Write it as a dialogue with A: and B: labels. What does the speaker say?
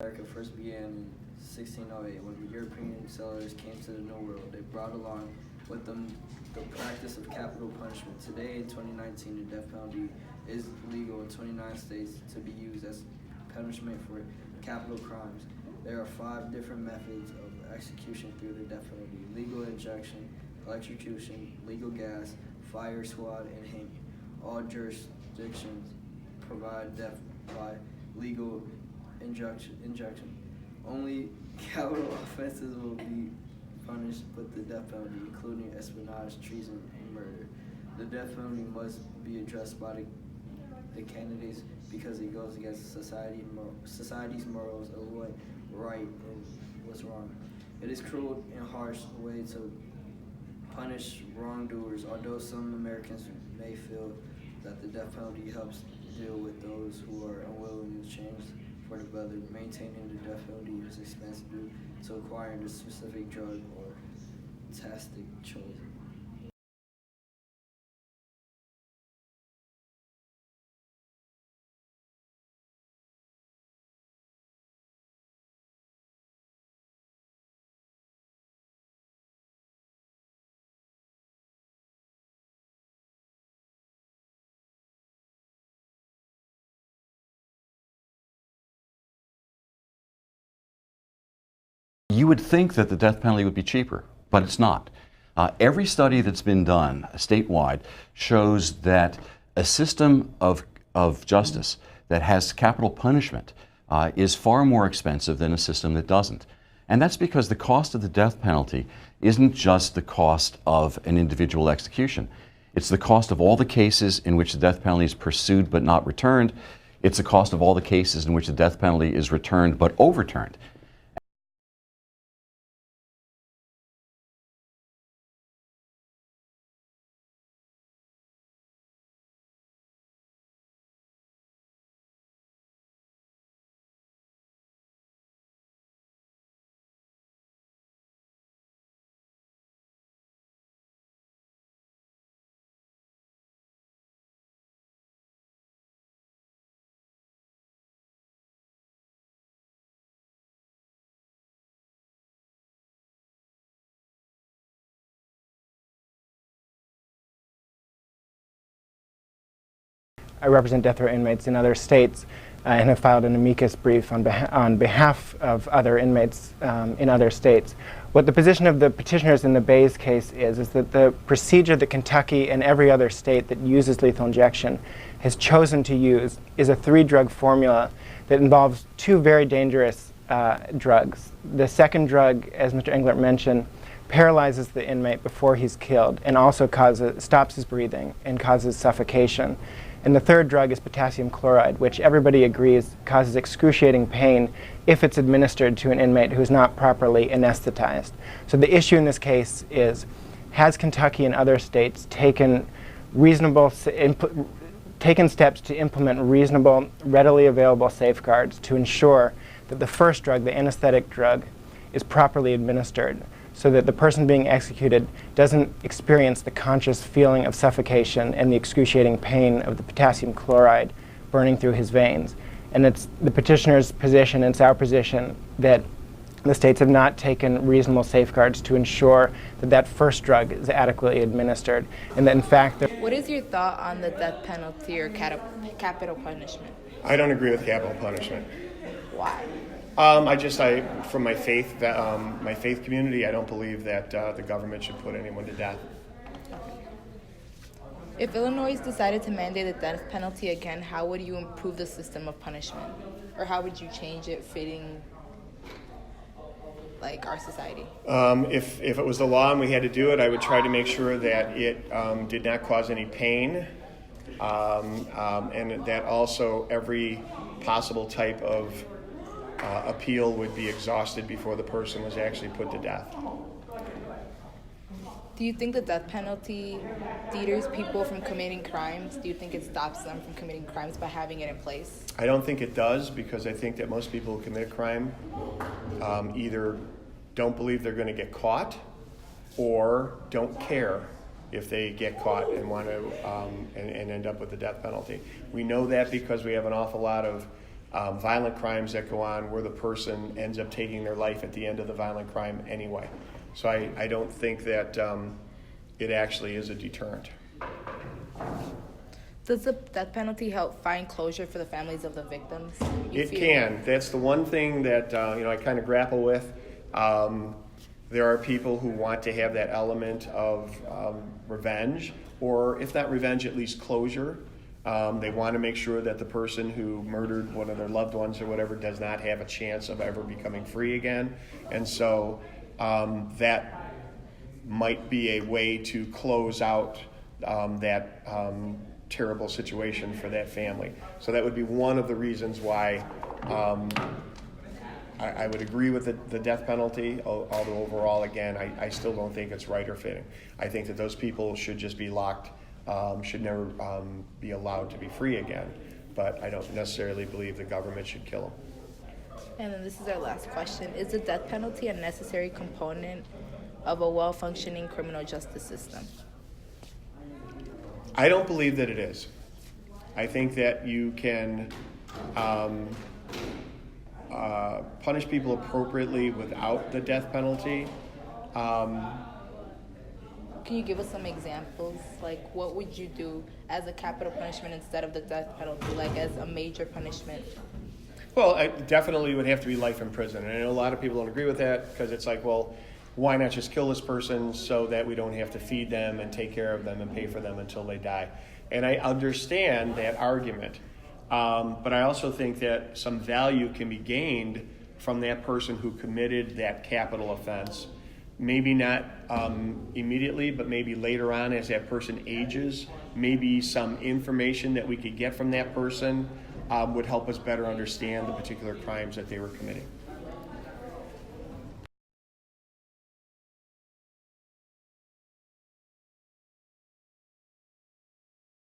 A: America first began in 1608 when European settlers came to the New World. They brought along with them the practice of capital punishment. Today, in 2019, the death penalty is legal in 29 states to be used as punishment for capital crimes. There are 5 different methods of execution through the death penalty: legal injection, electrocution, legal gas, fire squad, and hanging. All jurisdictions provide death by legal injection. Only capital offenses will be punished with the death penalty, including espionage, treason, and murder. The death penalty must be addressed by the candidates because it goes against society's morals of what right and what's wrong. It is cruel and harsh way to punish wrongdoers, although some Americans may feel that the death penalty helps deal with those who are unwilling to change for the better. Maintaining the death penalty is expensive due to acquiring a specific drug or tactic choice.
B: You would think that the death penalty would be cheaper, but it's not. Every study that's been done statewide shows that a system of justice that has capital punishment is far more expensive than a system that doesn't. And that's because the cost of the death penalty isn't just the cost of an individual execution. It's the cost of all the cases in which the death penalty is pursued but not returned. It's the cost of all the cases in which the death penalty is returned but overturned.
C: I represent death row inmates in other states and have filed an amicus brief on behalf of other inmates in other states. What the position of the petitioners in the Bays case is that the procedure that Kentucky and every other state that uses lethal injection has chosen to use is a 3-drug formula that involves 2 very dangerous drugs. The second drug, as Mr. Englert mentioned, paralyzes the inmate before he's killed and also stops his breathing and causes suffocation. And the third drug is potassium chloride, which everybody agrees causes excruciating pain if it's administered to an inmate who's not properly anesthetized. So the issue in this case is, has Kentucky and other states taken steps to implement reasonable, readily available safeguards to ensure that the first drug, the anesthetic drug, is properly administered, so that the person being executed doesn't experience the conscious feeling of suffocation and the excruciating pain of the potassium chloride burning through his veins. And it's the petitioner's position, and it's our position, that the states have not taken reasonable safeguards to ensure that that first drug is adequately administered, and that in fact...
D: What is your thought on the death penalty or capital punishment?
E: I don't agree with capital punishment.
D: Why?
E: From my faith community, I don't believe that the government should put anyone to death.
D: If Illinois decided to mandate the death penalty again, how would you improve the system of punishment? Or how would you change it fitting our society?
E: If it was the law and we had to do it, I would try to make sure that it did not cause any pain, and that also every possible type of appeal would be exhausted before the person was actually put to death.
D: Do you think the death penalty deters people from committing crimes? Do you think it stops them from committing crimes by having it in place?
E: I don't think it does, because I think that most people who commit a crime either don't believe they're going to get caught or don't care if they get caught and want to and end up with the death penalty. We know that because we have an awful lot of violent crimes that go on where the person ends up taking their life at the end of the violent crime anyway. So I don't think that it actually is a deterrent.
D: Does the death penalty help find closure for the families of the victims?
E: It can. That's the one thing that I kind of grapple with. There are people who want to have that element of revenge, or if not revenge, at least closure. They want to make sure that the person who murdered one of their loved ones or whatever does not have a chance of ever becoming free again. And so that might be a way to close out that terrible situation for that family. So that would be one of the reasons why I would agree with the death penalty, although overall, again, I still don't think it's right or fitting. I think that those people should just be locked, should never be allowed to be free again. But I don't necessarily believe the government should kill them.
D: And then this is our last question. Is the death penalty a necessary component of a well-functioning criminal justice system?
E: I don't believe that it is. I think that you can punish people appropriately without the death penalty.
D: Can you give us some examples? Like, what would you do as a capital punishment instead of the death penalty, like as a major punishment?
E: Well, I definitely would have to be life in prison. And I know a lot of people don't agree with that because it's like, well, why not just kill this person so that we don't have to feed them and take care of them and pay for them until they die? And I understand that argument. But I also think that some value can be gained from that person who committed that capital offense. Maybe not immediately, but maybe later on as that person ages, maybe some information that we could get from that person would help us better understand the particular crimes that they were committing.